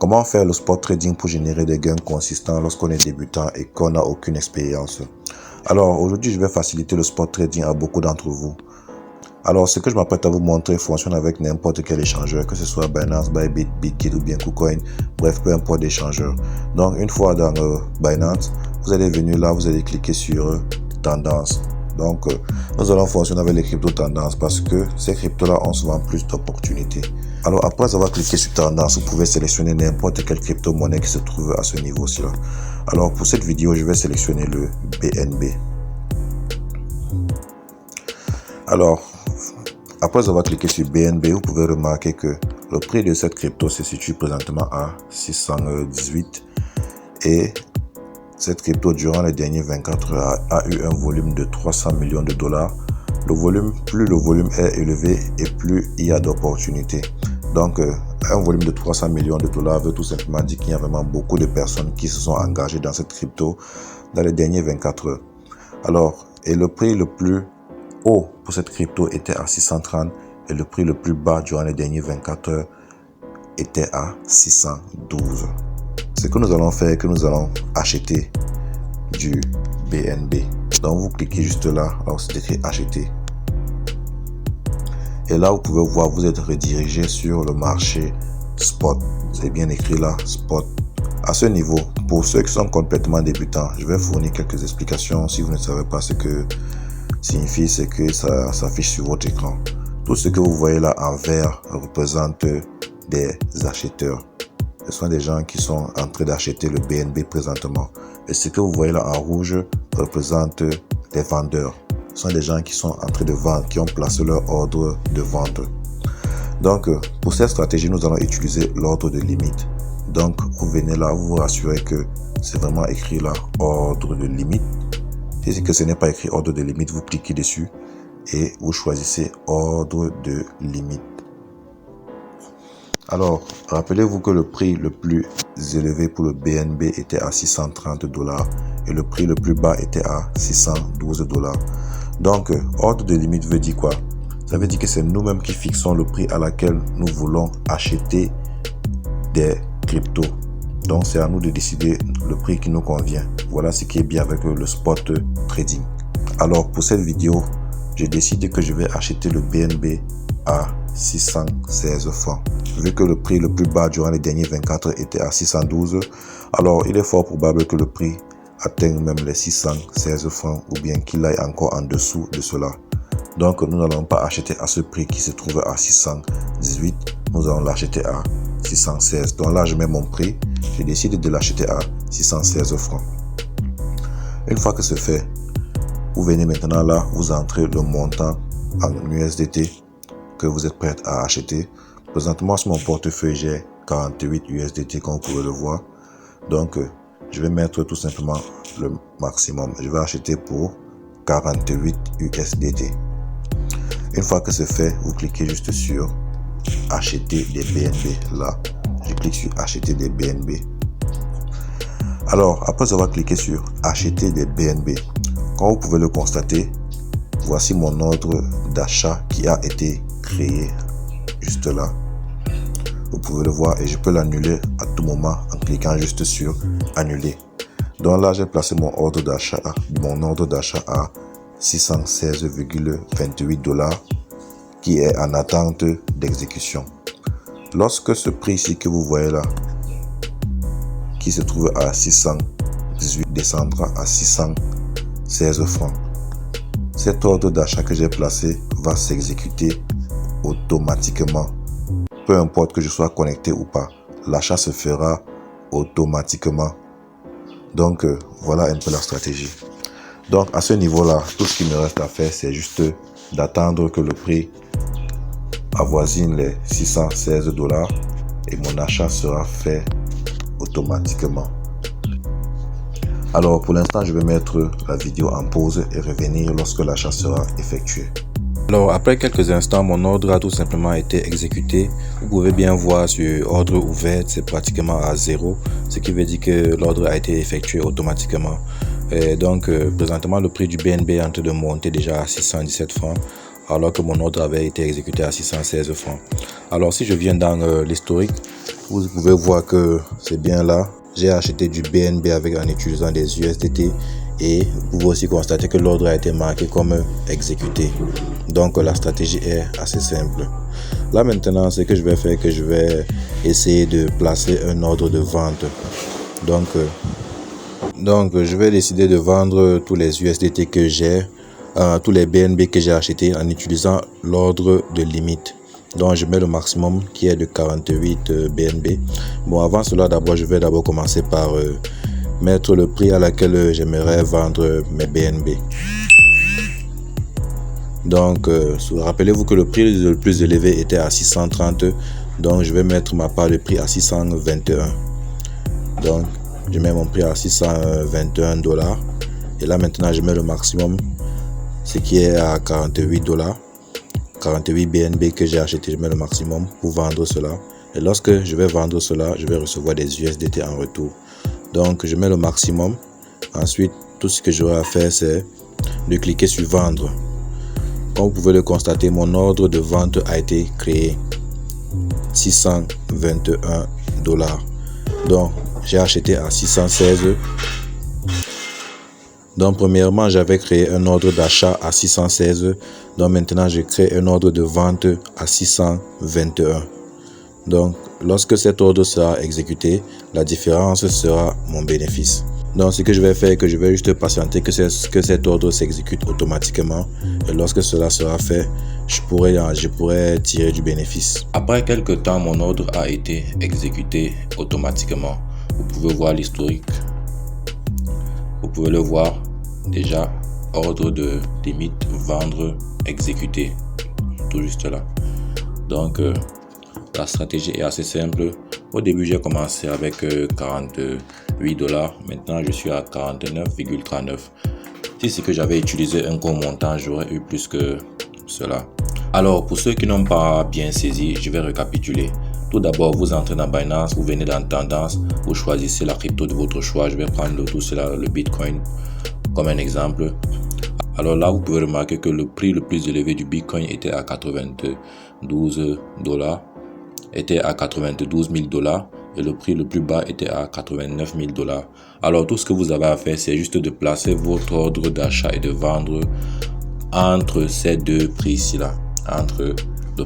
Comment faire le spot trading pour générer des gains consistants lorsqu'on est débutant et qu'on n'a aucune expérience? Alors aujourd'hui, je vais faciliter le spot trading à beaucoup d'entre vous. Alors ce que je m'apprête à vous montrer fonctionne avec n'importe quel échangeur, que ce soit Binance, Bybit, Bitget ou bien KuCoin, bref, peu importe l'échangeur. Donc une fois dans Binance, vous allez venir là, vous allez cliquer sur tendance. Donc nous allons fonctionner avec les crypto tendances parce que ces cryptos là ont souvent plus d'opportunités. Alors après avoir cliqué sur tendance, vous pouvez sélectionner n'importe quelle crypto-monnaie qui se trouve à ce niveau-ci là. Alors pour cette vidéo, je vais sélectionner le BNB. Alors après avoir cliqué sur BNB, vous pouvez remarquer que le prix de cette crypto se situe présentement à 618 et cette crypto durant les derniers 24 heures a eu un volume de 300 millions de dollars. Plus le volume est élevé et plus il y a d'opportunités. Donc un volume de 300 millions de dollars veut tout simplement dire qu'il y a vraiment beaucoup de personnes qui se sont engagées dans cette crypto dans les derniers 24 heures. Alors, et le prix le plus haut pour cette crypto était à 630 et le prix le plus bas durant les derniers 24 heures était à 612. Ce que nous allons faire est que nous allons acheter du BNB. Donc vous cliquez juste là, où c'est écrit acheter. Et là vous pouvez voir, vous êtes redirigé sur le marché spot. C'est bien écrit là, spot. À ce niveau, pour ceux qui sont complètement débutants, je vais fournir quelques explications. Si vous ne savez pas ce que signifie, c'est que ça s'affiche sur votre écran. Tout ce que vous voyez là en vert représente des acheteurs. Ce sont des gens qui sont en train d'acheter le BNB présentement. Et ce que vous voyez là en rouge représente les vendeurs. Ce sont des gens qui sont en train de vendre, qui ont placé leur ordre de vente. Donc pour cette stratégie, nous allons utiliser l'ordre de limite. Donc vous venez là, vous vous rassurez que c'est vraiment écrit là, ordre de limite. Si c'est que ce n'est pas écrit ordre de limite, vous cliquez dessus et vous choisissez ordre de limite. Alors, rappelez-vous que le prix le plus élevé pour le BNB était à 630 dollars et le prix le plus bas était à 612 dollars. Donc, ordre de limite veut dire quoi? Ça veut dire que c'est nous-mêmes qui fixons le prix à laquelle nous voulons acheter des cryptos. Donc, c'est à nous de décider le prix qui nous convient. Voilà ce qui est bien avec le spot trading. Alors, pour cette vidéo, j'ai décidé que je vais acheter le BNB à 616 francs. Vu que le prix le plus bas durant les derniers 24 heures était à 612, alors il est fort probable que le prix atteigne même les 616 francs ou bien qu'il aille encore en dessous de cela. Donc nous n'allons pas acheter à ce prix qui se trouve à 618, nous allons l'acheter à 616. Donc là je mets mon prix, je décide de l'acheter à 616 francs. Une fois que c'est fait, vous venez maintenant là, vous entrez le montant en USDT que vous êtes prêt à acheter. Présentement sur mon portefeuille j'ai 48 USDT comme vous pouvez le voir. Donc je vais mettre tout simplement le maximum. Je vais acheter pour 48 USDT. Une fois que c'est fait, vous cliquez juste sur acheter des BNB. Là, je clique sur acheter des BNB. Alors, après avoir cliqué sur acheter des BNB, comme vous pouvez le constater, voici mon ordre d'achat qui a été créé juste là. Vous pouvez le voir et je peux l'annuler à tout moment en cliquant juste sur annuler. Donc là, j'ai placé mon ordre d'achat à 616,28 dollars qui est en attente d'exécution. Lorsque ce prix-ci que vous voyez là, qui se trouve à 618, descendra à 616 francs, cet ordre d'achat que j'ai placé va s'exécuter automatiquement. Peu importe que je sois connecté ou pas, l'achat se fera automatiquement. Donc voilà un peu la stratégie. Donc à ce niveau-là, tout ce qui me reste à faire, c'est juste d'attendre que le prix avoisine les 616 dollars et mon achat sera fait automatiquement. Alors pour l'instant, je vais mettre la vidéo en pause et revenir lorsque l'achat sera effectué. Alors après quelques instants, mon ordre a tout simplement été exécuté. Vous pouvez bien voir sur ordre ouvert, c'est pratiquement à 0, ce qui veut dire que l'ordre a été effectué automatiquement. Et donc présentement le prix du BNB est en train de monter déjà à 617 francs alors que mon ordre avait été exécuté à 616 francs. Alors si je viens dans l'historique, vous pouvez voir que c'est bien là. J'ai acheté du BNB en utilisant des USDT et vous pouvez aussi constater que l'ordre a été marqué comme exécuté. Donc la stratégie est assez simple. Là maintenant, ce que je vais faire, que je vais essayer de placer un ordre de vente. Donc je vais décider de vendre tous les USDT que j'ai, tous les BNB que j'ai achetés en utilisant l'ordre de limite. Donc je mets le maximum qui est de 48 BNB. Bon, avant cela, je vais d'abord commencer par mettre le prix à laquelle j'aimerais vendre mes BNB. Donc rappelez-vous que le prix le plus élevé était à 630. Donc je vais mettre ma part de prix à 621. Donc je mets mon prix à 621 $. Et là maintenant je mets le maximum, ce qui est à 48 $. 48 BNB que j'ai acheté, je mets le maximum pour vendre cela. Et lorsque je vais vendre cela, je vais recevoir des USDT en retour. Donc je mets le maximum. Ensuite, tout ce que j'aurai à faire, c'est de cliquer sur vendre. Comme vous pouvez le constater, mon ordre de vente a été créé. 621 $. Donc j'ai acheté à 616. Donc premièrement, j'avais créé un ordre d'achat à 616. Donc maintenant, je crée un ordre de vente à 621. Donc lorsque cet ordre sera exécuté, la différence sera mon bénéfice. Donc ce que je vais faire, que je vais juste patienter que cet ordre s'exécute automatiquement. Et lorsque cela sera fait, je pourrai tirer du bénéfice. Après quelques temps, mon ordre a été exécuté automatiquement. Vous pouvez voir l'historique. Vous pouvez le voir déjà, ordre de limite, vendre, exécuter, tout juste là. Donc la stratégie est assez simple. Au début j'ai commencé avec 48 $, maintenant je suis à 49,39. Si c'est que j'avais utilisé un gros montant, j'aurais eu plus que cela. Alors pour ceux qui n'ont pas bien saisi, je vais récapituler. Tout d'abord, vous entrez dans Binance, vous venez dans Tendance, vous choisissez la crypto de votre choix. Je vais prendre le Bitcoin comme un exemple. Alors là, vous pouvez remarquer que le prix le plus élevé du Bitcoin était à 92 $, était à 92 000 $, et le prix le plus bas était à 89 000 $. Alors tout ce que vous avez à faire, c'est juste de placer votre ordre d'achat et de vendre entre ces deux prix-ci là, entre le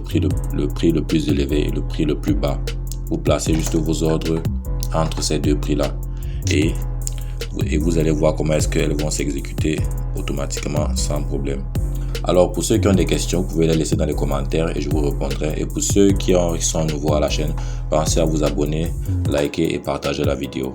prix le plus élevé et le prix le plus bas. Vous placez juste vos ordres entre ces deux prix là et vous allez voir comment est-ce qu'elles vont s'exécuter automatiquement sans problème. Alors pour ceux qui ont des questions, vous pouvez les laisser dans les commentaires et je vous répondrai. Et pour ceux qui sont nouveaux à la chaîne, pensez à vous abonner, liker et partager la vidéo.